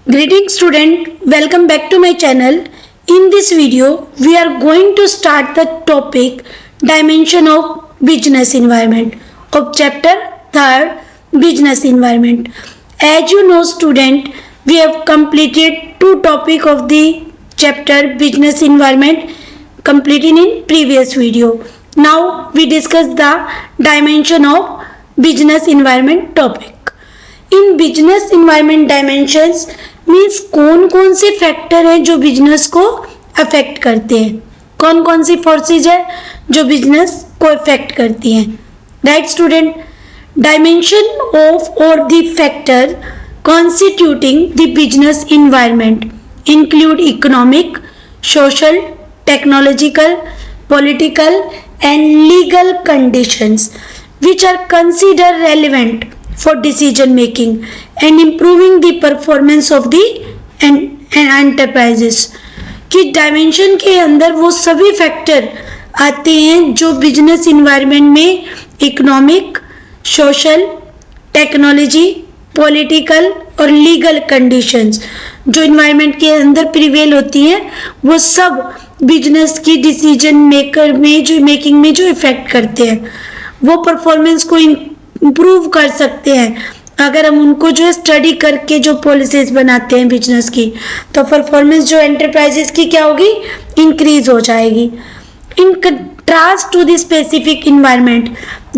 Greetings student, welcome back to my channel. In this video, we are going to start the topic Dimension of Business Environment of chapter 3rd Business Environment. As you know student, we have completed two topics of the chapter Business Environment completed in previous video. Now we discuss the dimension of business environment topic. In business environment dimensions means कौन कौन से factor हैं जो business को affect करते हैं, कौन कौन सी फोर्सेज है जो बिजनेस को अफेक्ट करती हैं. राइट स्टूडेंट, डायमेंशन ऑफ और the factor constituting the business environment include economic, social, technological, political and legal conditions which are considered relevant for decision making and improving the performance of the enterprises. कि dimension के अंदर वो सभी factor आते हैं जो business environment में economic, social, technology, political और लीगल कंडीशंस जो इन्वायरमेंट के अंदर प्रिवेल होती हैं वो सब बिजनेस की डिसीजन मेकर में जो मेकिंग में जो इफेक्ट करते हैं, वो परफॉर्मेंस को इम्प्रूव कर सकते हैं. अगर हम उनको जो है स्टडी करके जो पॉलिसीज बनाते हैं बिजनेस की, तो परफॉर्मेंस जो एंटरप्राइजेस की क्या होगी, इंक्रीज हो जाएगी. In contrast to the specific environment,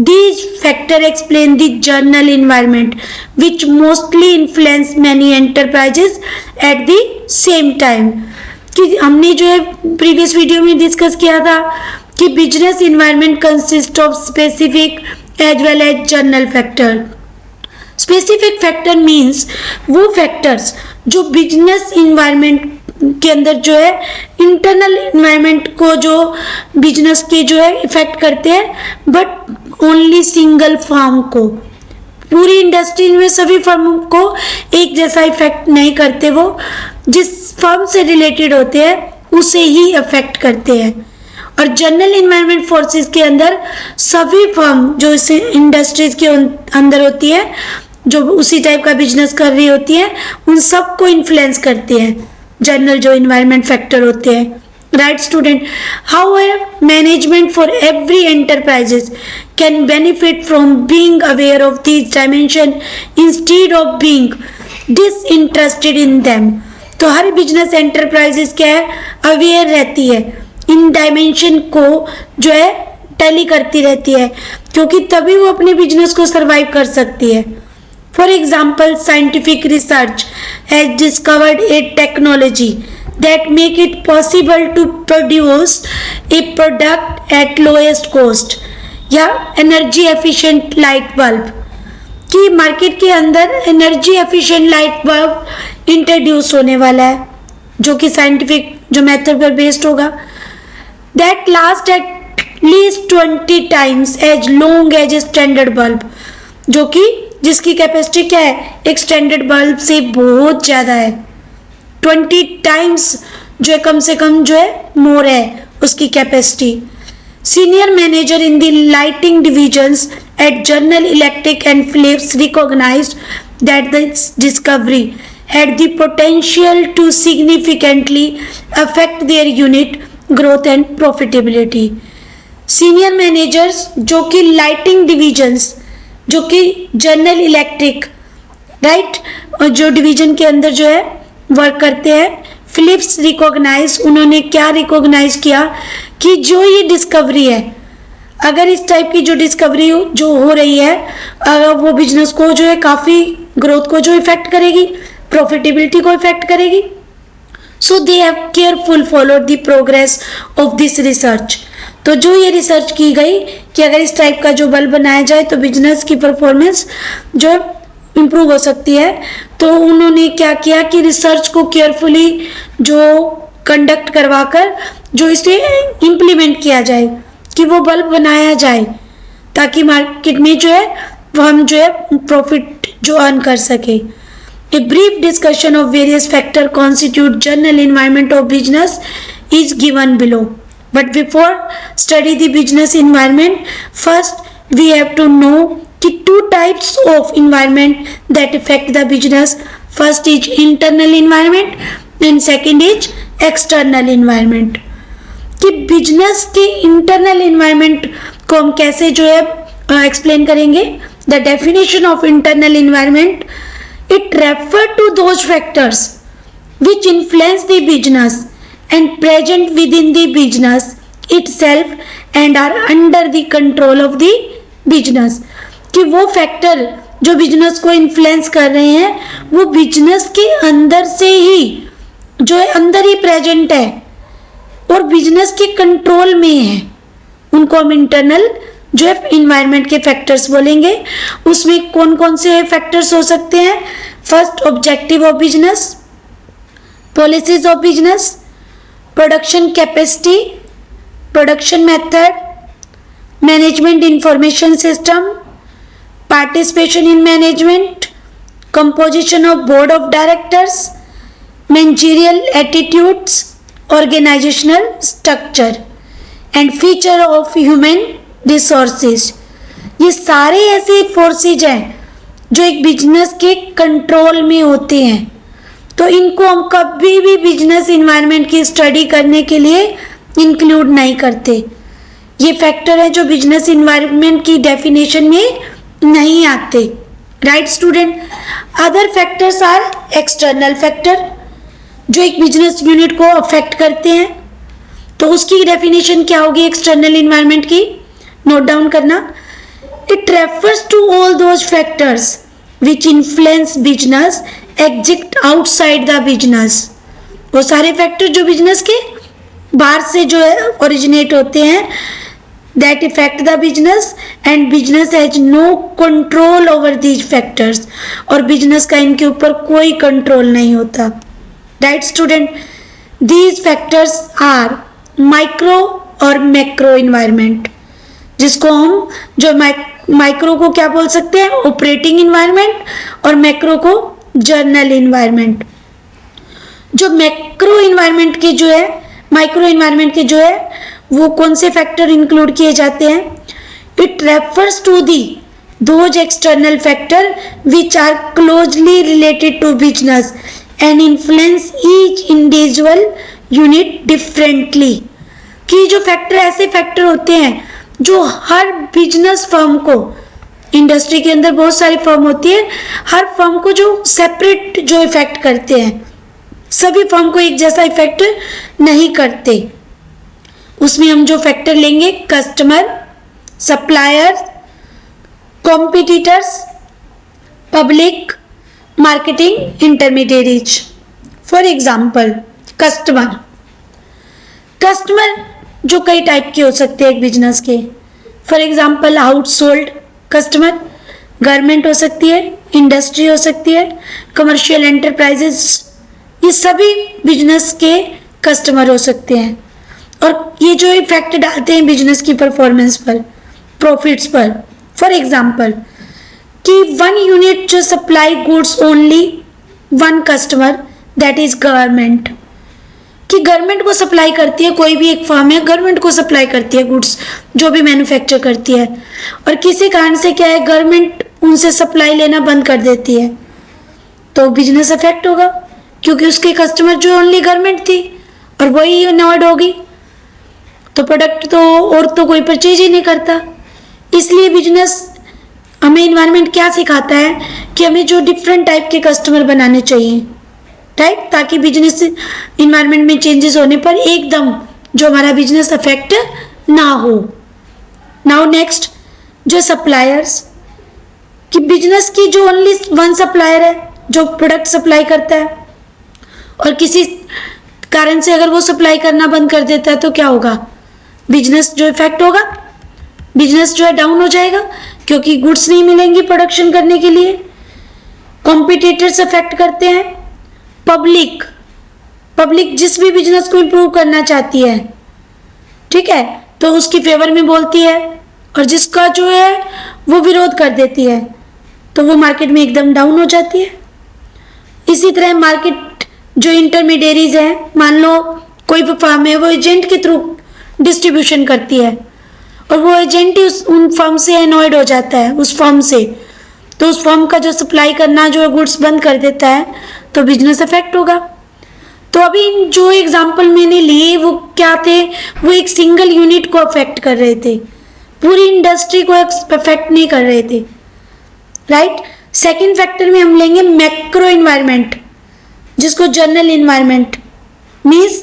these factor explain the general environment which mostly influence many enterprises at the same time. कि हमने जो है प्रीवियस वीडियो में डिस्कस किया था कि business environment consist of specific as well as general factor. Specific factor means वो factors जो बिजनेस इन्वायरमेंट के अंदर जो है इंटरनल इन्वायरमेंट को जो बिजनेस के जो है इफेक्ट करते हैं, बट ओनली सिंगल फर्म को, पूरी इंडस्ट्री में सभी फर्म को एक जैसा इफेक्ट नहीं करते. वो जिस फर्म से रिलेटेड होते हैं उसे ही अफेक्ट करते हैं. और जनरल इन्वायरमेंट फोर्सेस के अंदर सभी फर्म जो इस इंडस्ट्रीज के अंदर होती है, जो उसी टाइप का बिजनेस कर रही होती है, उन सबको इन्फ्लुएंस करते हैं जनरल जो इन्वायरमेंट फैक्टर होते हैं. Right student, however management for every enterprises can benefit from being aware of this dimension instead of being disinterested in them. तो हर बिजनेस एंटरप्राइजेस क्या है, अवेयर रहती है, इन डायमेंशन को जो है टैली करती रहती है, क्योंकि तभी वो अपने बिजनेस को सरवाइव कर सकती है. For example, scientific research has discovered a technology that make it possible to produce a product at lowest cost, या एनर्जी एफिशिएंट लाइट बल्ब, कि मार्केट के अंदर energy efficient light bulb introduce होने वाला है जो कि साइंटिफिक जो मेथड पर बेस्ड होगा, that last at least 20 times as long as a standard bulb, जो कि जिसकी कैपेसिटी क्या है, एक स्टैंडर्ड बल्ब से बहुत ज़्यादा है. 20 टाइम्स जो है कम से कम जो है मोर है उसकी capacity. Senior manager in the lighting divisions at General Electric and Philips recognised that this discovery had the potential to significantly affect their unit growth and profitability. Senior managers जो कि lighting divisions, जो कि general electric right और जो division के अंदर जो है वर्क करते हैं, फिलिप्स रिकॉग्नाइज, उन्होंने क्या रिकॉग्नाइज किया कि जो ये डिस्कवरी है, अगर इस टाइप की जो डिस्कवरी जो हो रही है, अगर वो बिजनेस को जो है काफ़ी ग्रोथ को जो इफेक्ट करेगी, प्रॉफिटेबिलिटी को इफेक्ट करेगी. So they have careful followed the progress of this research. तो जो ये रिसर्च की गई कि अगर इस टाइप का जो बल्ब बनाया जाए तो बिजनेस की परफॉर्मेंस जो इम्प्रूव हो सकती है, तो उन्होंने क्या किया कि रिसर्च को केयरफुली जो कंडक्ट करवाकर जो इसे इम्प्लीमेंट किया जाए, कि वो बल्ब बनाया जाए ताकि मार्केट में जो है वो हम जो है प्रॉफिट जो अर्न कर सके. A brief discussion of various factors constitute general environment of business is given below. But before study the business environment, first we have to know कि two types of environment that effect the business, first is internal environment and second is external environment. कि business के internal environment को हम कैसे जो है explain करेंगे। The definition of internal environment, it refer to those factors which influence the business and present within the business itself and are under the control of the business। कि वो factor जो business को influence कर रहे हैं वो business के अंदर से ही जो है अंदर ही प्रेजेंट है और बिजनेस के कंट्रोल में है, उनको हम इंटरनल जो है इन्वायरमेंट के फैक्टर्स बोलेंगे। उसमें कौन कौन से फैक्टर्स हो सकते हैं। First, objective of business, policies of business, production capacity, production method, management information system, participation in management, composition of board of directors, managerial attitudes, organizational structure and feature of human resources। ये सारे ऐसे forces हैं जो एक business के control में होते हैं, तो इनको हम कभी भी बिजनेस इन्वायरमेंट की स्टडी करने के लिए इंक्लूड नहीं करते। ये फैक्टर है जो बिजनेस इन्वायरमेंट की डेफिनेशन में नहीं आते। Right student. Other factors are external factor जो एक बिजनेस यूनिट को अफेक्ट करते हैं, तो उसकी डेफिनेशन क्या होगी एक्सटर्नल इन्वायरमेंट की, नोट डाउन करना। It refers to all those factors which influence business exist outside the business. वो सारे फैक्टर जो बिजनेस के बाहर से जो है ओरिजिनेट होते हैं, that effect the business and business has no control over these factors, और बिजनेस का इनके ऊपर कोई कंट्रोल नहीं होता। Right student. These factors are micro और मैक्रो इन्वायरमेंट, जिसको हम जो माइक्रो को क्या बोल सकते हैं, ऑपरेटिंग इन्वायरमेंट, और मैक्रो को जर्नल इन्वायरमेंट। जो मैक्रो इन्वायरमेंट के जो है माइक्रो इन्वायरमेंट के जो है वो कौन से फैक्टर इंक्लूड किए जाते हैं। It refers to the those external factor which are closely related to business and influence each individual unit differently. कि जो फैक्टर ऐसे फैक्टर होते हैं जो हर बिजनेस फर्म को, इंडस्ट्री के अंदर बहुत सारी फर्म होती है, हर फर्म को जो सेपरेट जो इफेक्ट करते हैं, सभी फर्म को एक जैसा इफेक्ट नहीं करते। उसमें हम जो फैक्टर लेंगे customer, supplier, competitors, public, marketing, intermediaries. For example customer जो कई टाइप के हो सकते हैं एक बिजनेस के। फॉर एग्जाम्पल आउटसोल्ड कस्टमर, गवर्नमेंट हो सकती है, इंडस्ट्री हो सकती है, कमर्शियल एंटरप्राइजेस, ये सभी बिजनेस के कस्टमर हो सकते हैं। और ये जो इफेक्ट डालते हैं बिजनेस की परफॉर्मेंस पर, प्रॉफिट्स पर। फॉर एग्जाम्पल कि वन यूनिट जो supply goods only one customer, that is government. कि गवर्नमेंट को सप्लाई करती है, कोई भी एक फर्म है गवर्नमेंट को सप्लाई करती है गुड्स जो भी मैन्युफैक्चर करती है, और किसी कारण से क्या है गवर्नमेंट उनसे सप्लाई लेना बंद कर देती है, तो बिजनेस अफेक्ट होगा क्योंकि उसके कस्टमर जो ओनली गवर्नमेंट थी और वही अवॉइड होगी, तो प्रोडक्ट तो और तो कोई परचेज ही नहीं करता। इसलिए बिजनेस हमें इन्वायरमेंट क्या सिखाता है कि हमें जो डिफरेंट टाइप के कस्टमर बनाने चाहिए, राइट, ताकि बिजनेस इन्वायरमेंट में चेंजेस होने पर एकदम जो हमारा बिजनेस अफेक्ट ना हो। नाउ नेक्स्ट जो सप्लायर्स, कि बिजनेस की जो ओनली वन सप्लायर है जो प्रोडक्ट सप्लाई करता है, और किसी कारण से अगर वो सप्लाई करना बंद कर देता है तो क्या होगा, बिजनेस जो इफेक्ट होगा, बिजनेस जो है डाउन हो जाएगा क्योंकि गुड्स नहीं मिलेंगी प्रोडक्शन करने के लिए। कॉम्पिटिटर्स अफेक्ट करते हैं। पब्लिक जिस भी बिजनेस को इंप्रूव करना चाहती है, ठीक है, तो उसकी फेवर में बोलती है, और जिसका जो है वो विरोध कर देती है, तो वो मार्केट में एकदम डाउन हो जाती है। इसी तरह मार्केट जो इंटरमीडिएरीज है, मान लो कोई फर्म है वो एजेंट के थ्रू डिस्ट्रीब्यूशन करती है, और वो एजेंट ही उन फर्म से एनॉयड हो जाता है, उस फर्म से, तो उस फर्म का जो सप्लाई करना जो गुड्स बंद कर देता है, तो बिजनेस अफेक्ट होगा। तो अभी जो एग्जाम्पल मैंने लिए वो क्या थे, वो एक सिंगल यूनिट को अफेक्ट कर रहे थे, पूरी इंडस्ट्री को अफेक्ट नहीं कर रहे थे, राइट। सेकेंड फैक्टर में हम लेंगे मैक्रो इन्वायरमेंट, जिसको general environment means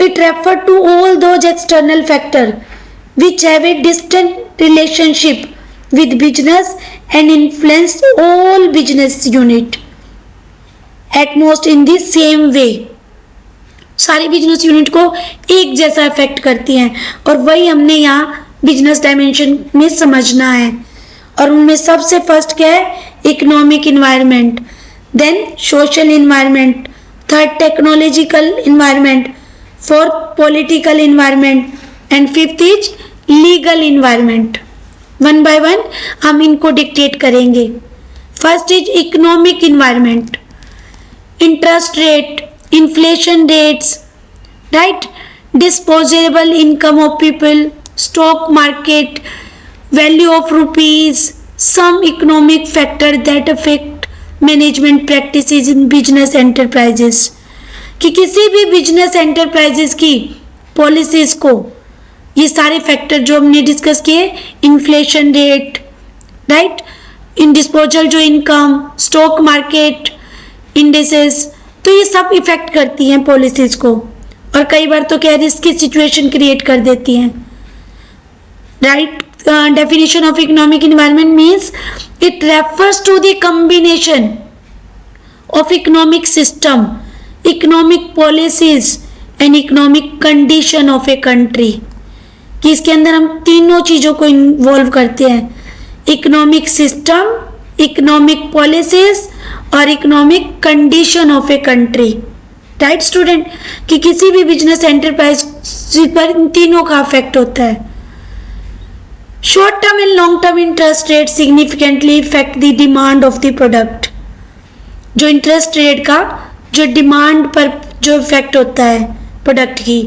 it refer to all those external factor which have a distant relationship with business and influence all business unit at most in the same way। सारी business unit को एक जैसा effect करती हैं, और वही हमने यहाँ बिजनेस डायमेंशन में समझना है। और उनमें सबसे फर्स्ट क्या है, economic environment, then social environment, third technological environment, fourth political environment, and fifth is legal environment. One by one हम इनको डिक्टेट करेंगे। First is economic environment, interest rate, inflation rates, right, disposable income of people, stock market, value of rupees, some economic factor that affect management practices in business enterprises, कि किसी भी business enterprises की policies को ये सारे factor जो हमने discuss किए, इन्फ्लेशन रेट, राइट, इन डिस्पोजल जो इनकम, स्टॉक मार्केट इंडेसेस, तो ये सब इफेक्ट करती हैं पॉलिसीज को, और कई बार तो क्या रिस्क की सिचुएशन क्रिएट कर देती हैं, right. Definition of economic environment means it refers to the combination of economic system, economic policies and economic condition of a country, कि इसके अंदर हम तीनों चीज़ों को इन्वॉल्व करते हैं, इकोनॉमिक सिस्टम, इकोनॉमिक पॉलिसीज और economic condition of a country, right student, कि किसी भी बिजनेस एंटरप्राइज पर इन तीनों का इफेक्ट होता है। Short term and long term interest rate significantly effect the demand of the product, जो इंटरेस्ट रेट का जो डिमांड पर जो इफेक्ट होता है प्रोडक्ट की,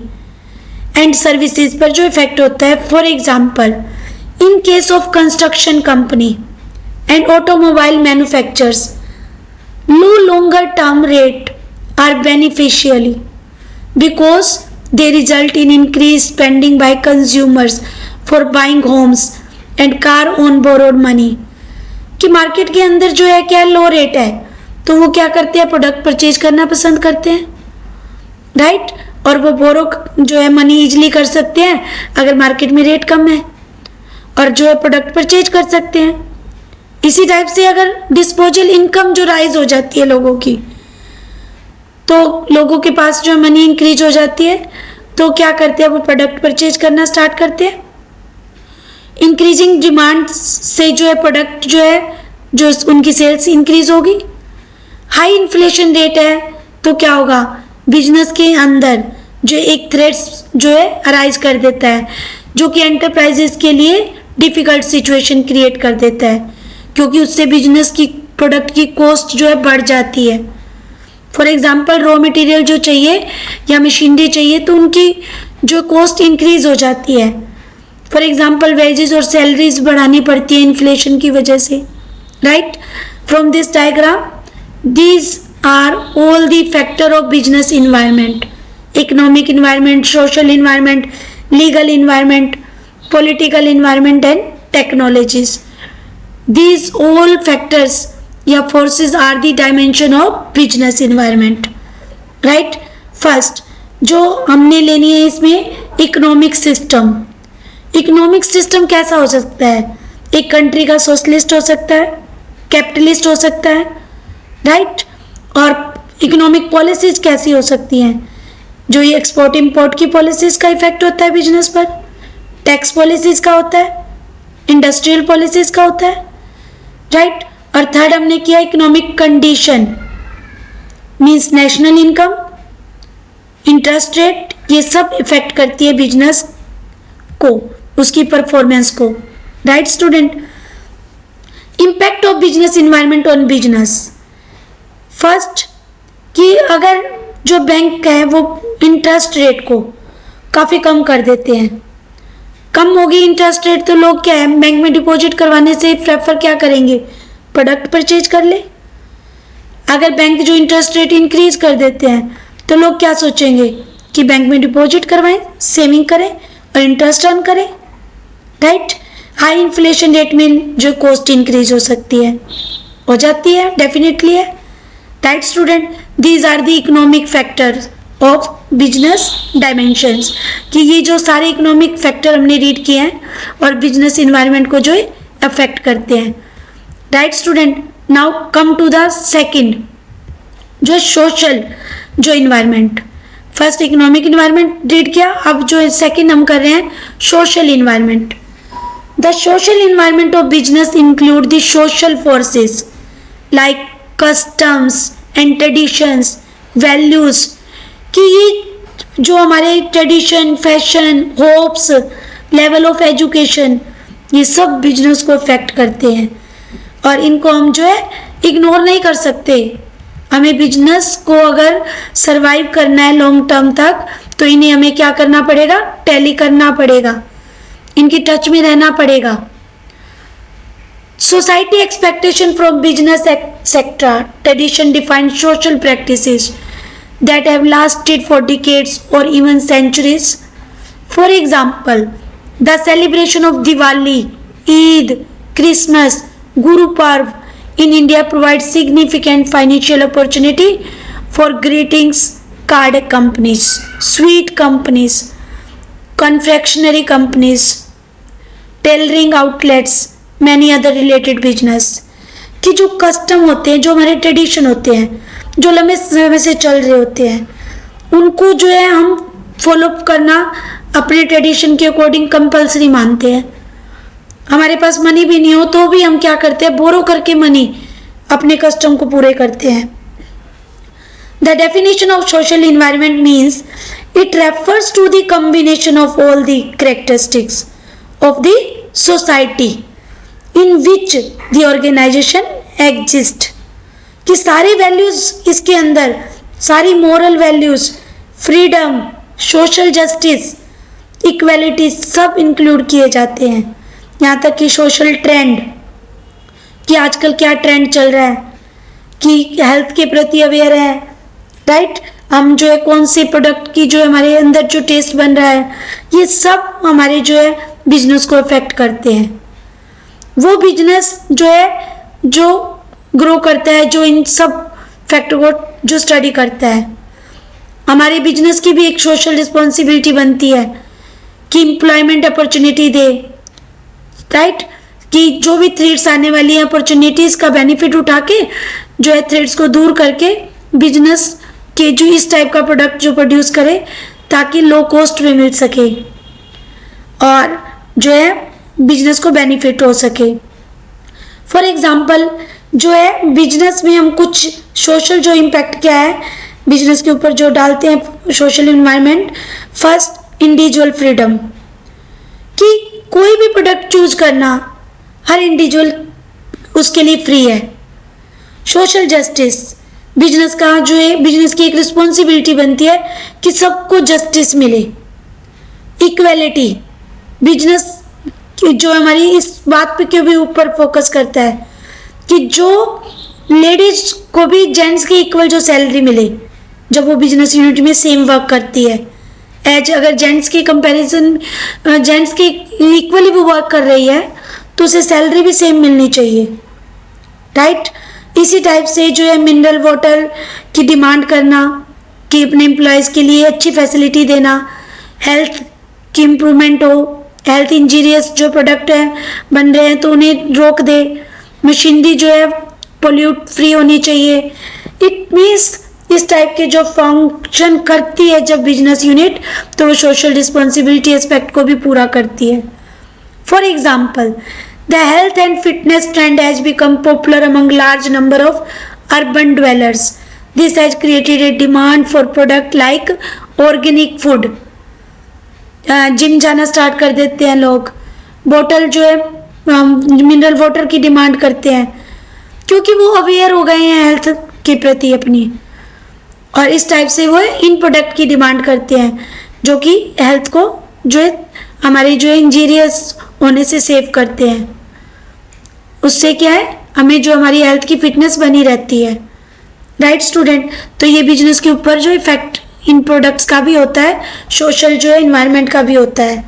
एंड सर्विसेज पर जो इफेक्ट होता है। For example, in case of construction company and automobile manufacturers, no longer term rate are beneficially because they result in increase spending by consumers for buying homes and car on borrowed money, कि market के अंदर जो है क्या लो rate है, तो वो क्या करते हैं, प्रोडक्ट परचेज करना पसंद करते हैं, राइट, और वो बोरो जो है मनी इजीली कर सकते हैं अगर मार्केट में रेट कम है, और जो है प्रोडक्ट परचेज कर सकते हैं। इसी टाइप से अगर डिस्पोजल इनकम जो राइज हो जाती है लोगों की, तो लोगों के पास जो मनी इंक्रीज हो जाती है, तो क्या करते हैं, वो प्रोडक्ट परचेज करना स्टार्ट करते हैं। इंक्रीजिंग डिमांड से जो है प्रोडक्ट जो है जो उनकी सेल्स इंक्रीज होगी। हाई इन्फ्लेशन रेट है तो क्या होगा, बिजनेस के अंदर जो एक थ्रेट्स जो है अराइज कर देता है, जो कि एंटरप्राइजेस के लिए डिफिकल्ट सिचुएशन क्रिएट कर देता है, क्योंकि उससे बिजनेस की प्रोडक्ट की कॉस्ट जो है बढ़ जाती है। फॉर एग्जांपल, रॉ मटेरियल जो चाहिए या मशीनरी चाहिए तो उनकी जो कॉस्ट इंक्रीज हो जाती है। फॉर एग्जांपल, वेजेस और सैलरीज बढ़ानी पड़ती है इन्फ्लेशन की वजह से, right. From this diagram, these are all the factor of business environment: economic environment, social environment, legal environment, political environment and technologies. These all factors या forces are the dimension of business environment, right? First जो हमने लेनी है इसमें economic system. Economic system कैसा हो सकता है, एक कंट्री का सोशलिस्ट हो सकता है, कैपिटलिस्ट हो सकता है, राइट। और इकोनॉमिक पॉलिसीज कैसी हो सकती हैं, जो ये एक्सपोर्ट इंपोर्ट की पॉलिसीज का इफेक्ट होता है बिजनेस पर, टैक्स पॉलिसीज का होता है, इंडस्ट्रियल पॉलिसीज का होता है, राइट। और थर्ड हमने किया economic condition, means national income, interest rate, ये सब इफेक्ट करती है बिजनेस को, उसकी परफॉर्मेंस को, right student. Impact of business environment on business. First कि अगर जो बैंक है वो इंटरेस्ट रेट को काफ़ी कम कर देते हैं, कम होगी इंटरेस्ट रेट तो लोग क्या है, बैंक में डिपॉजिट करवाने से प्रेफर क्या करेंगे, प्रोडक्ट परचेज कर ले। अगर बैंक जो इंटरेस्ट रेट इंक्रीज कर देते हैं तो लोग क्या सोचेंगे कि बैंक में डिपॉजिट करवाएं, सेविंग करें और इंटरेस्ट अर्न करें, राइट। हाई इन्फ्लेशन रेट में जो कॉस्ट इंक्रीज हो सकती है, हो जाती है, डेफिनेटली है, right student. These are the economic factors of business dimensions, कि ये जो सारे इकोनॉमिक फैक्टर हमने रीड किए हैं और बिजनेस इन्वायरमेंट को जो अफेक्ट करते हैं, right student. Now come to the second, जो सोशल जो environment, first economic environment read किया, अब जो सेकंड हम कर रहे हैं social environment. The social environment of business include the social forces like customs and traditions, values, कि ये जो हमारे tradition, fashion, hopes, level of education, ये सब बिजनेस को अफेक्ट करते हैं और इनको हम जो है इग्नोर नहीं कर सकते। हमें बिजनेस को अगर सरवाइव करना है लॉन्ग टर्म तक तो इन्हें हमें क्या करना पड़ेगा, टैली करना पड़ेगा, इनकी टच में रहना पड़ेगा। Society expectation from business sector, tradition defined social practices that have lasted for decades or even centuries. For example, the celebration of Diwali, Eid, Christmas, Guru Parv in India provides significant financial opportunity for greetings card companies, sweet companies, confectionery companies, tailoring outlets, many other related business. कि जो custom होते हैं, जो हमारे tradition होते हैं, जो लंबे समय से चल रहे होते हैं, उनको जो है हम फॉलो करना अपने ट्रेडिशन के अकॉर्डिंग कंपलसरी मानते हैं। हमारे पास मनी भी नहीं हो तो भी हम क्या करते हैं, बोरो करके मनी अपने कस्टम को पूरे करते हैं। The definition of social environment means it refers to the combination of all the characteristics of the society in which the organization exist, कि सारी वैल्यूज इसके अंदर, सारी moral values, freedom, social justice, equality सब इंक्लूड किए जाते हैं। यहाँ तक कि सोशल ट्रेंड, कि आजकल क्या ट्रेंड चल रहा है, कि हेल्थ के प्रति अवेयर है, राइट। हम जो है कौन से प्रोडक्ट की जो हमारे अंदर जो टेस्ट बन रहा है, ये सब हमारे जो है बिजनेस को अफेक्ट करते हैं। वो बिजनेस जो है जो ग्रो करता है, जो इन सब फैक्टर को जो स्टडी करता है, हमारे बिजनेस की भी एक सोशल रिस्पॉन्सिबिलिटी बनती है कि एम्प्लॉयमेंट अपॉर्चुनिटी दे, राइट, कि जो भी थ्रेड्स आने वाली है अपॉर्चुनिटीज़ का बेनिफिट उठा के जो है थ्रेड्स को दूर करके बिजनेस के जो इस टाइप का प्रोडक्ट जो प्रोड्यूस करे ताकि लो कॉस्ट में मिल सके और जो है बिजनेस को बेनिफिट हो सके। फॉर एग्जाम्पल जो है बिजनेस में हम कुछ सोशल जो इम्पैक्ट क्या है बिजनेस के ऊपर जो डालते हैं social environment, first individual freedom, कि कोई भी प्रोडक्ट चूज करना हर इंडिविजुअल उसके लिए फ्री है। सोशल जस्टिस, बिजनेस का जो है बिजनेस की एक रिस्पॉन्सिबिलिटी बनती है कि सबको जस्टिस मिले। इक्वेलिटी, बिजनेस जो हमारी इस बात पे के भी ऊपर फोकस करता है कि जो लेडीज को भी जेंट्स की इक्वल जो सैलरी मिले जब वो बिजनेस यूनिट में सेम वर्क करती है, एज अगर जेंट्स के कंपैरिजन जेंट्स के इक्वली वो वर्क कर रही है तो उसे सैलरी भी सेम मिलनी चाहिए, राइट। इसी टाइप से जो है मिनरल वाटर की डिमांड करना कि अपने एम्प्लॉयज़ के लिए अच्छी फैसिलिटी देना, हेल्थ की इम्प्रूवमेंट हो, हेल्थ इंजीरियस जो प्रोडक्ट है बन रहे हैं तो उन्हें रोक दे, मशीनरी जो है पोल्यूट फ्री होनी चाहिए। इट मीन्स इस टाइप के जो फंक्शन करती है जब बिजनेस यूनिट तो वो सोशल रिस्पॉन्सिबिलिटी एस्पेक्ट को भी पूरा करती है। For example, the health and fitness trend has become popular among large number of urban dwellers. This has created a demand for product like organic food. Gym जाना start कर देते हैं लोग, बोतल जो है मिनरल वाटर की डिमांड करते हैं क्योंकि वो अवेयर हो गए हैं हेल्थ के प्रति अपनी, और इस टाइप से वो इन प्रोडक्ट की डिमांड करते हैं जो कि हेल्थ को जो है हमारे जो इंजीरियस होने से सेव करते हैं। उससे क्या है, हमें जो हमारी हेल्थ की फिटनेस बनी रहती है। राइट स्टूडेंट, तो ये बिजनेस के ऊपर जो इफेक्ट इन प्रोडक्ट्स का भी होता है, सोशल जो है इन्वायरमेंट का भी होता है,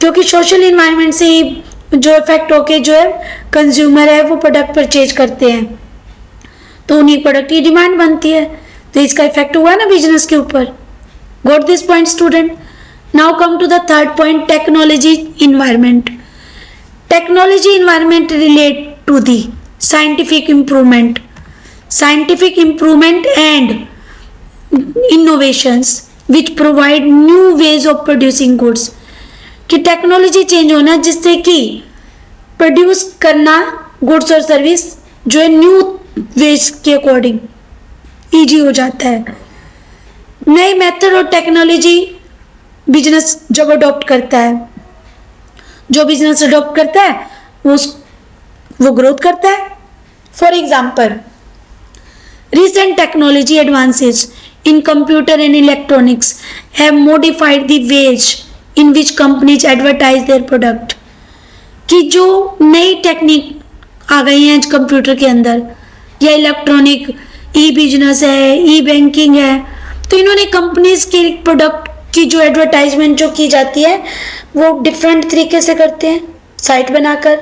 क्योंकि सोशल इन्वायरमेंट से ही जो इफेक्ट होके जो है कंज्यूमर है वो प्रोडक्ट परचेज करते हैं, तो उन्हीं प्रोडक्ट की डिमांड बनती है, तो इसका इफेक्ट हुआ ना बिजनेस के ऊपर। Got this point student? Now come to the third point, technology environment. Technology environment relate to the scientific improvement and innovations which provide new ways of producing goods। कि technology change होना जिससे कि produce करना goods और service जो है new ways के according easy हो जाता है। नए मेथड और टेक्नोलॉजी बिजनेस जब अडॉप्ट करता है, जो बिजनेस अडॉप्ट करता है वो ग्रोथ करता है। For example, recent technology advances in computer and electronics have modified the ways in which companies advertise their product। कि जो नई टेक्निक आ गई हैं कंप्यूटर के अंदर या इलेक्ट्रॉनिक ई बिजनेस है, ई बैंकिंग है, तो इन्होंने कंपनीज के प्रोडक्ट की जो एडवर्टाइजमेंट जो की जाती है वो डिफरेंट तरीके से करते हैं साइट बनाकर,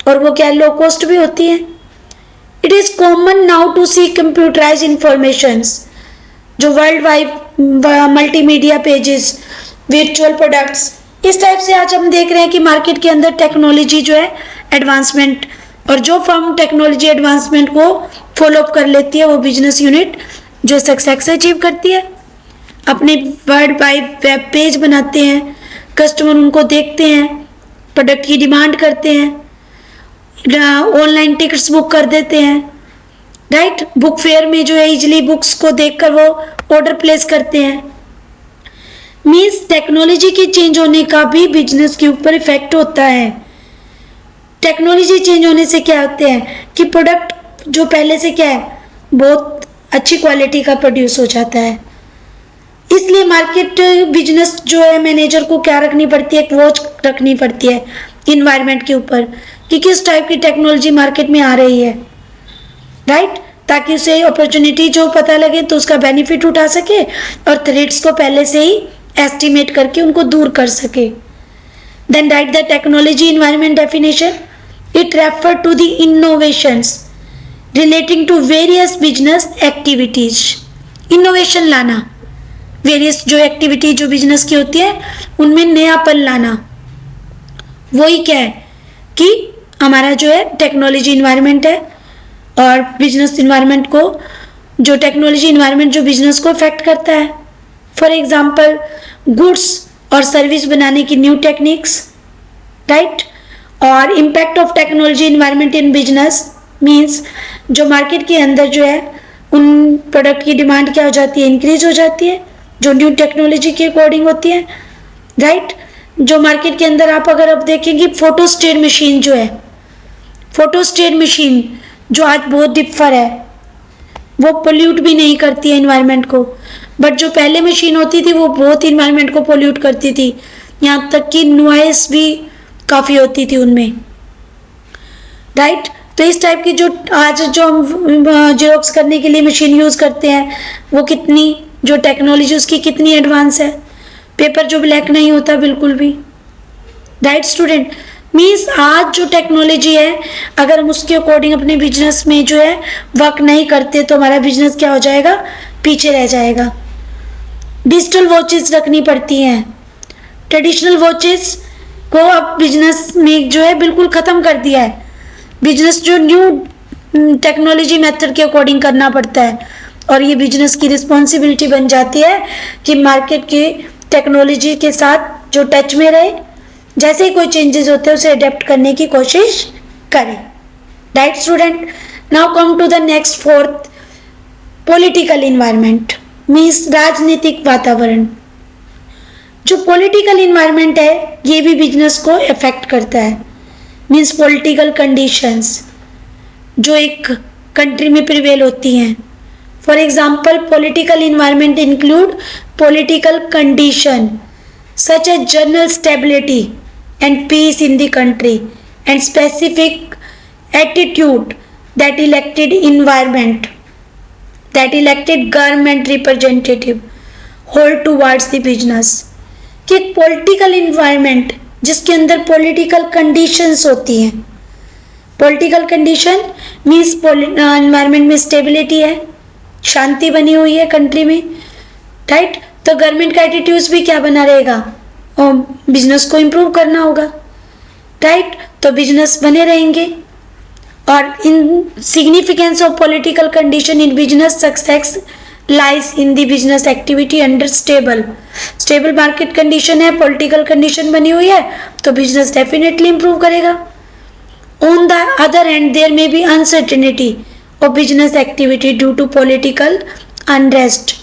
और वो क्या लो कॉस्ट भी होती है। It is common now to see computerized informations, जो world wide multimedia pages, virtual products, इस टाइप से आज हम देख रहे हैं कि मार्केट के अंदर टेक्नोलॉजी जो है एडवांसमेंट, और जो फर्म टेक्नोलॉजी एडवांसमेंट को फॉलो अप कर लेती है वो बिजनेस यूनिट जो सक्सेस अचीव करती है। अपने वर्ल्ड वाइड वेब पेज बनाते हैं, कस्टमर उनको देखते हैं, प्रोडक्ट की डिमांड करते हैं, ऑनलाइन टिकट्स बुक कर देते हैं। राइट, बुक फेयर में जो है इजिली बुक्स को देखकर वो ऑर्डर प्लेस करते हैं। मीन्स टेक्नोलॉजी के चेंज होने का भी बिजनेस के ऊपर इफेक्ट होता है। टेक्नोलॉजी चेंज होने से क्या होते हैं कि प्रोडक्ट जो पहले से क्या है बहुत अच्छी क्वालिटी का प्रोड्यूस हो जाता है। इसलिए मार्केट बिजनेस जो है मैनेजर को क्या रखनी पड़ती है, एक वॉच रखनी पड़ती है इन्वायरमेंट के ऊपर कि किस टाइप की टेक्नोलॉजी मार्केट में आ रही है। राइट, ताकि उसे अपॉर्चुनिटी जो पता लगे तो उसका बेनिफिट उठा सके और थ्रेट्स को पहले से ही एस्टिमेट करके उनको दूर कर सके। Then right the technology environment definition, it refer to the innovations relating to various business activities. Innovation लाना, वेरियस जो एक्टिविटी जो बिजनेस की होती है उनमें नयापन लाना, वही क्या है कि हमारा जो है टेक्नोलॉजी इन्वायरमेंट है। और बिजनेस इन्वायरमेंट को जो टेक्नोलॉजी इन्वायरमेंट जो बिजनेस को अफेक्ट करता है, फॉर एग्जांपल गुड्स और सर्विस बनाने की न्यू टेक्निक्स। राइट, और impact of technology environment in business means जो मार्केट के अंदर जो है उन प्रोडक्ट की डिमांड क्या हो जाती है, इंक्रीज हो जाती है जो न्यू टेक्नोलॉजी के अकॉर्डिंग होती है। राइट, जो मार्केट के अंदर आप अगर आप देखेंगे फोटोस्टेट मशीन जो है, फोटोस्टेट मशीन जो आज बहुत डिफर है, वो पोल्यूट भी नहीं करती है इन्वायरमेंट को, बट जो पहले मशीन होती थी वो बहुत इन्वायरमेंट को पोल्यूट करती थी, यहाँ तक कि नॉइस भी काफ़ी होती थी उनमें। राइट, तो इस टाइप की जो आज जो हम जेरोक्स करने के लिए मशीन यूज़ करते हैं वो कितनी जो टेक्नोलॉजी उसकी कितनी एडवांस है, पेपर जो ब्लैक नहीं होता बिल्कुल भी। राइट स्टूडेंट, मीन्स आज जो टेक्नोलॉजी है अगर हम उसके अकॉर्डिंग अपने बिजनेस में जो है वर्क नहीं करते तो हमारा बिजनेस क्या हो जाएगा, पीछे रह जाएगा। डिजिटल वॉचेस रखनी पड़ती हैं, ट्रेडिशनल वॉचेस को अब बिजनेस में जो है बिल्कुल ख़त्म कर दिया है। बिजनेस जो न्यू टेक्नोलॉजी मेथड के अकॉर्डिंग करना पड़ता है, और ये बिजनेस की रिस्पॉन्सिबिलिटी बन जाती है कि मार्केट के टेक्नोलॉजी के साथ जो टच में रहे, जैसे ही कोई चेंजेस होते हैं उसे अडेप्ट करने की कोशिश करें। Right student, now come to the next fourth, political environment means राजनीतिक वातावरण। जो पॉलिटिकल इन्वायरमेंट है ये भी बिजनेस को अफेक्ट करता है। मीन्स पॉलिटिकल कंडीशंस जो एक कंट्री में प्रिवेल होती हैं। For example political environment include political condition such as general stability and peace in the country and specific attitude that elected government representative hold towards the business। कि एक political environment जिसके अंदर political conditions होती हैं, political condition means environment में stability है, शांति बनी हुई है कंट्री में, राइट। तो गवर्नमेंट का एटीट्यूड्स भी क्या बना रहेगा, और बिजनेस को इम्प्रूव करना होगा, राइट। तो बिजनेस बने रहेंगे। और in significance of political condition in business success lies in the business activity under stable market condition है, पॉलिटिकल कंडीशन बनी हुई है, तो बिजनेस डेफिनेटली इंप्रूव करेगा। On the other hand there may be uncertainty of business activity due to political unrest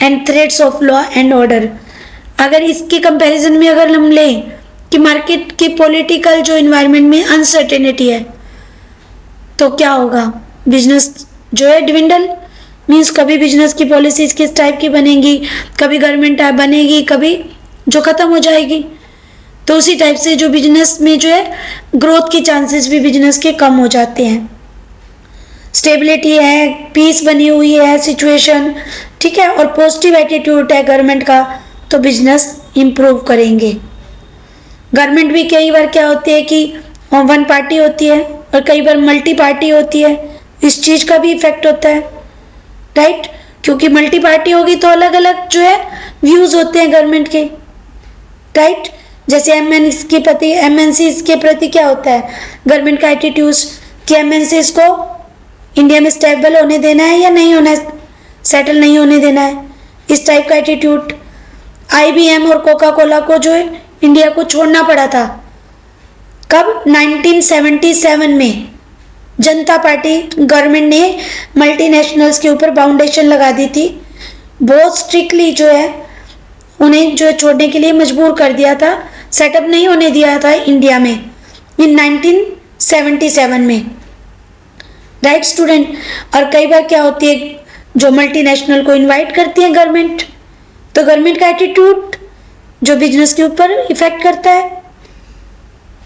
and threats of law and order. अगर इसके comparison में अगर हम लें कि मार्केट की पॉलिटिकल जो इन्वायरमेंट में अनसर्टेनिटी है, तो क्या होगा, बिजनेस जो है डिविंडल, मीन्स कभी बिजनेस की पॉलिसीज किस टाइप की बनेंगी, कभी गवर्नमेंट बनेगी, कभी जो खत्म हो जाएगी। तो उसी टाइप से जो बिजनेस में जो है ग्रोथ की चांसेस भी बिजनेस के कम हो जाते हैं। स्टेबिलिटी है, पीस बनी हुई है सिचुएशन, ठीक है, और पॉजिटिव एटीट्यूड है गवर्नमेंट का, तो बिजनेस इंप्रूव करेंगे। गवर्नमेंट भी कई बार क्या होती है कि वन पार्टी होती है और कई बार मल्टी पार्टी होती है, इस चीज़ का भी इफेक्ट होता है, राइट। क्योंकि मल्टी पार्टी होगी तो अलग अलग जो है व्यूज होते हैं गवर्नमेंट के, राइट। जैसे एमएनसीज के प्रति क्या होता है गवर्नमेंट का एटीट्यूड कि एमएनसीज को इंडिया में स्टेबल होने देना है या नहीं होना है, सेटल नहीं होने देना है, इस टाइप का एटीट्यूड। आईबीएम और कोका कोला को जो है इंडिया को छोड़ना पड़ा था, कब, 1977 में। जनता पार्टी गवर्नमेंट ने मल्टीनेशनल्स के ऊपर बाउंडेशन लगा दी थी, बहुत स्ट्रिक्टली जो है उन्हें जो है छोड़ने के लिए मजबूर कर दिया था, सेटअप नहीं होने दिया था इंडिया में इन 1977 में, राइट स्टूडेंट। और कई बार क्या होती है, जो मल्टीनेशनल को इनवाइट करती है गवर्नमेंट, तो गवर्नमेंट का एटीट्यूड जो बिजनेस के ऊपर इफेक्ट करता है।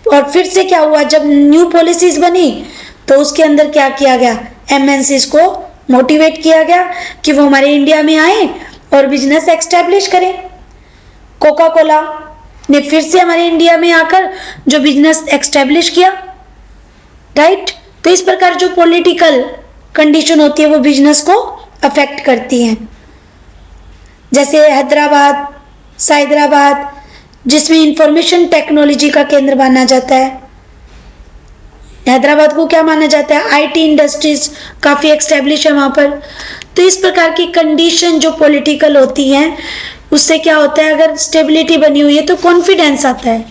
और फिर से क्या हुआ, जब न्यू पॉलिसीज बनी तो उसके अंदर क्या किया गया, एमएनसीज को मोटिवेट किया गया कि वो हमारे इंडिया में आए और बिजनेस एक्स्टैब्लिश करें। कोका कोला ने फिर से हमारे इंडिया में आकर जो बिजनेस एक्स्टैब्लिश किया, राइट। तो इस प्रकार जो पॉलिटिकल कंडीशन होती है वो बिजनेस को अफेक्ट करती हैं। जैसे हैदराबाद, साइदराबाद, जिसमें इंफॉर्मेशन टेक्नोलॉजी का केंद्र माना जाता है, हैदराबाद को क्या माना जाता है, आईटी इंडस्ट्रीज काफ़ी एक्स्टेब्लिश है वहाँ पर। तो इस प्रकार की कंडीशन जो पॉलिटिकल होती हैं उससे क्या होता है, अगर स्टेबिलिटी बनी हुई है तो कॉन्फिडेंस आता है,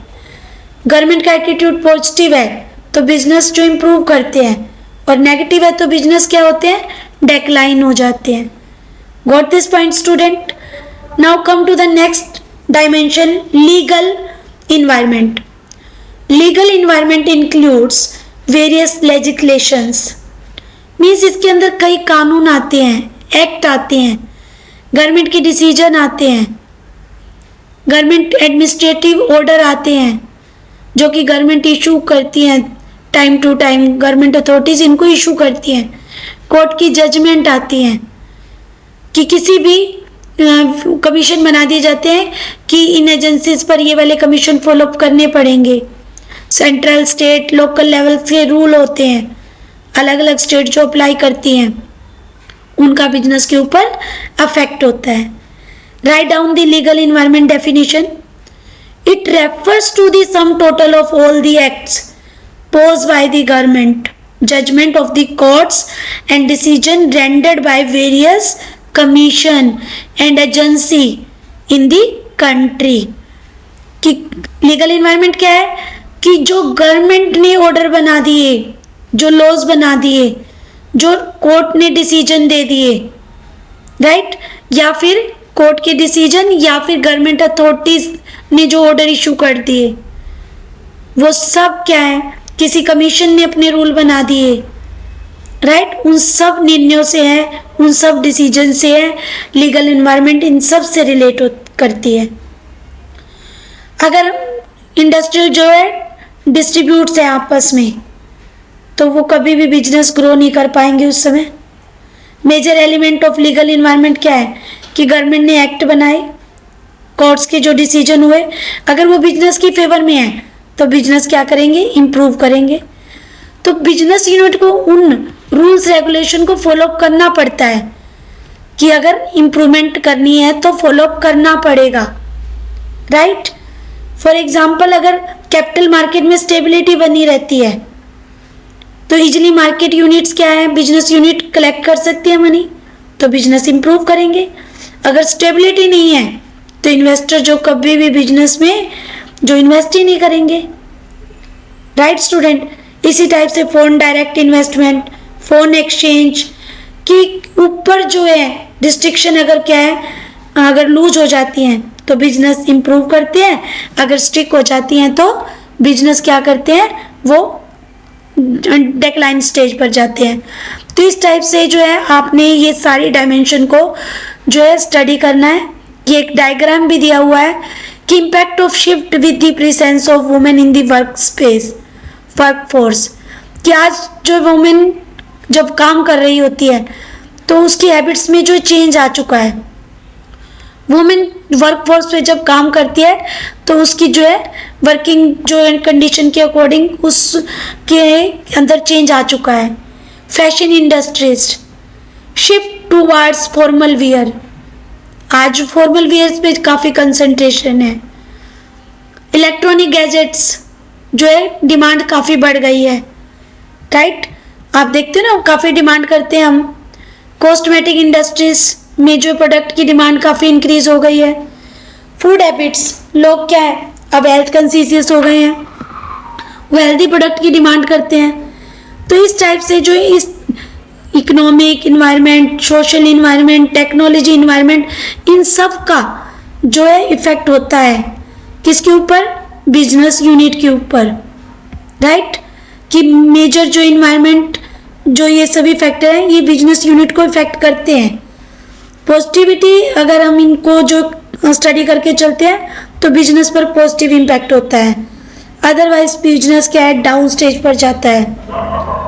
गवर्नमेंट का एटीट्यूड पॉजिटिव है तो बिजनेस जो इम्प्रूव करते हैं, और नेगेटिव है तो बिजनेस क्या होते हैं, डेक्लाइन हो जाते हैं। Got this point student. Now come to the next dimension, legal environment. Legal environment includes various legislations, means इसके अंदर कई कानून आते हैं, एक्ट आते हैं, गवर्नमेंट के डिसीजन आते हैं, गवर्नमेंट एडमिनिस्ट्रेटिव ऑर्डर आते हैं जो कि गवर्नमेंट इशू करती हैं time to time, government authorities इनको इशू करती हैं। कोर्ट की जजमेंट आती हैं कि किसी भी कमीशन बना दिए जाते हैं कि इन एजेंसीज पर ये वाले कमीशन फॉलोअप करने पड़ेंगे। सेंट्रल, स्टेट, लोकल लेवल के रूल होते हैं, अलग अलग स्टेट जो अप्लाई करती हैं उनका बिजनेस के ऊपर अफेक्ट होता है। Write down the legal environment definition. It refers to the sum total of all the acts posed by the government, judgment of the courts and decision rendered by various commission and agency in the country। कि legal environment क्या है कि जो government ने order बना दिए, जो laws बना दिए, जो कोर्ट ने डिसीजन दे दिए, राइट, या फिर कोर्ट के डिसीजन या फिर गवर्नमेंट अथॉरिटीज ने जो ऑर्डर इशू कर दिए, वो सब क्या है, किसी कमीशन ने अपने रूल बना दिए, राइट, उन सब निर्णयों से है, उन सब डिसीजन से है, लीगल इन्वायरमेंट इन सब से रिलेट करती है। अगर इंडस्ट्री जो है डिस्ट्रीब्यूट्स है आपस में, तो वो कभी भी बिजनेस ग्रो नहीं कर पाएंगे उस समय। Major element of legal environment क्या है कि गवर्नमेंट ने एक्ट बनाए, कोर्ट्स के जो डिसीजन हुए, अगर वो बिजनेस की फेवर में है तो बिजनेस क्या करेंगे, इम्प्रूव करेंगे। तो बिजनेस यूनिट को उन रूल्स रेगुलेशन को फॉलो करना पड़ता है कि अगर इम्प्रूवमेंट करनी है तो फॉलो करना पड़ेगा, राइट। फॉर एग्जाम्पल, अगर कैपिटल मार्केट में स्टेबिलिटी बनी रहती है तो इजिली मार्केट यूनिट्स क्या है, बिजनेस यूनिट कलेक्ट कर सकती है मनी, तो बिजनेस इंप्रूव करेंगे। अगर स्टेबिलिटी नहीं है तो इन्वेस्टर जो कभी भी बिजनेस में जो इन्वेस्ट ही नहीं करेंगे, राइट स्टूडेंट। इसी टाइप से foreign direct investment, foreign exchange की ऊपर जो है रिस्ट्रिक्शन अगर क्या है, अगर लूज हो जाती हैं तो बिजनेस इंप्रूव करते हैं, अगर स्ट्रिक्ट हो जाती हैं तो बिजनेस क्या करते हैं, वो डेक्लाइन स्टेज पर जाते हैं। तो इस टाइप से जो है आपने ये सारी डायमेंशन को जो है स्टडी करना है। ये एक डायग्राम भी दिया हुआ है कि impact of shift with the presence of women in the work space, work force, कि आज जो वुमेन जब काम कर रही होती है तो उसकी हैबिट्स में जो चेंज आ चुका है। वुमेन वर्क फोर्स पे जब काम करती है तो उसकी जो है वर्किंग जो है कंडीशन के अकॉर्डिंग उसके अंदर चेंज आ चुका है। Fashion industries shift towards formal wear, आज फॉर्मल वियर्स पे काफ़ी कंसंट्रेशन है। इलेक्ट्रॉनिक गैजेट्स जो है डिमांड काफ़ी बढ़ गई है, राइट। आप देखते हो ना, काफ़ी डिमांड करते हैं हम। कॉस्मेटिक इंडस्ट्रीज में जो प्रोडक्ट की डिमांड काफ़ी इंक्रीज हो गई है। फूड हैबिट्स, लोग क्या है अब हेल्थ कॉन्शियस हो गए हैं, वो हेल्दी प्रोडक्ट की डिमांड करते हैं। तो इस टाइप से जो इस economic environment, social environment, technology environment, इन सब का जो है इफेक्ट होता है किसके ऊपर, बिजनेस यूनिट के ऊपर, राइट। कि मेजर जो इन्वायरमेंट जो ये सभी फैक्टर हैं ये बिजनेस यूनिट को इफेक्ट करते हैं। पॉजिटिविटी अगर हम इनको जो स्टडी करके चलते हैं तो बिजनेस पर पॉजिटिव इम्पैक्ट होता है, अदरवाइज बिजनेस क्या है, डाउन स्टेज पर जाता है,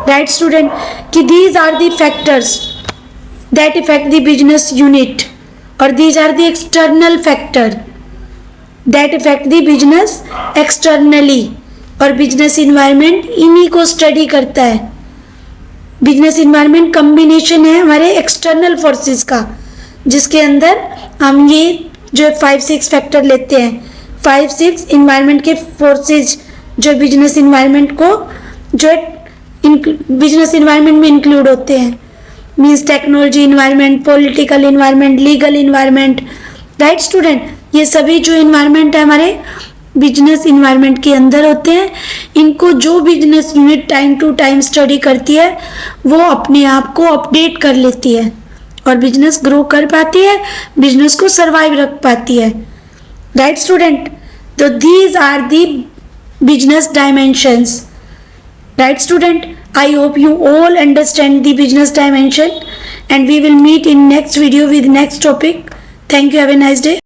राइट स्टूडेंट। कि these are the factors that effect the business unit और these are the external factor that effect the business externally, और बिजनेस इन्वायरमेंट इन्हीं को स्टडी करता है। बिजनेस इन्वायरमेंट कम्बिनेशन है हमारे एक्सटर्नल फोर्सेस का, जिसके अंदर हम ये जो 5-6 फैक्टर लेते हैं, 5-6 इन्वायरमेंट के फोर्सेस जो बिजनेस इन्वायरमेंट को जो बिजनेस इन्वायरमेंट में इंक्लूड होते हैं। Means technology environment, political environment, legal environment, right student. ये सभी जो इन्वायरमेंट है हमारे बिजनेस इन्वायरमेंट के अंदर होते हैं। इनको जो business unit time to time study करती है वो अपने आप को अपडेट कर लेती है और बिजनेस ग्रो कर पाती है, बिजनेस को सरवाइव रख पाती है, राइट स्टूडेंट। तो these are the business dimensions, right student. I hope you all understand the business dimension and we will meet in next video with next topic. Thank you. Have a nice day.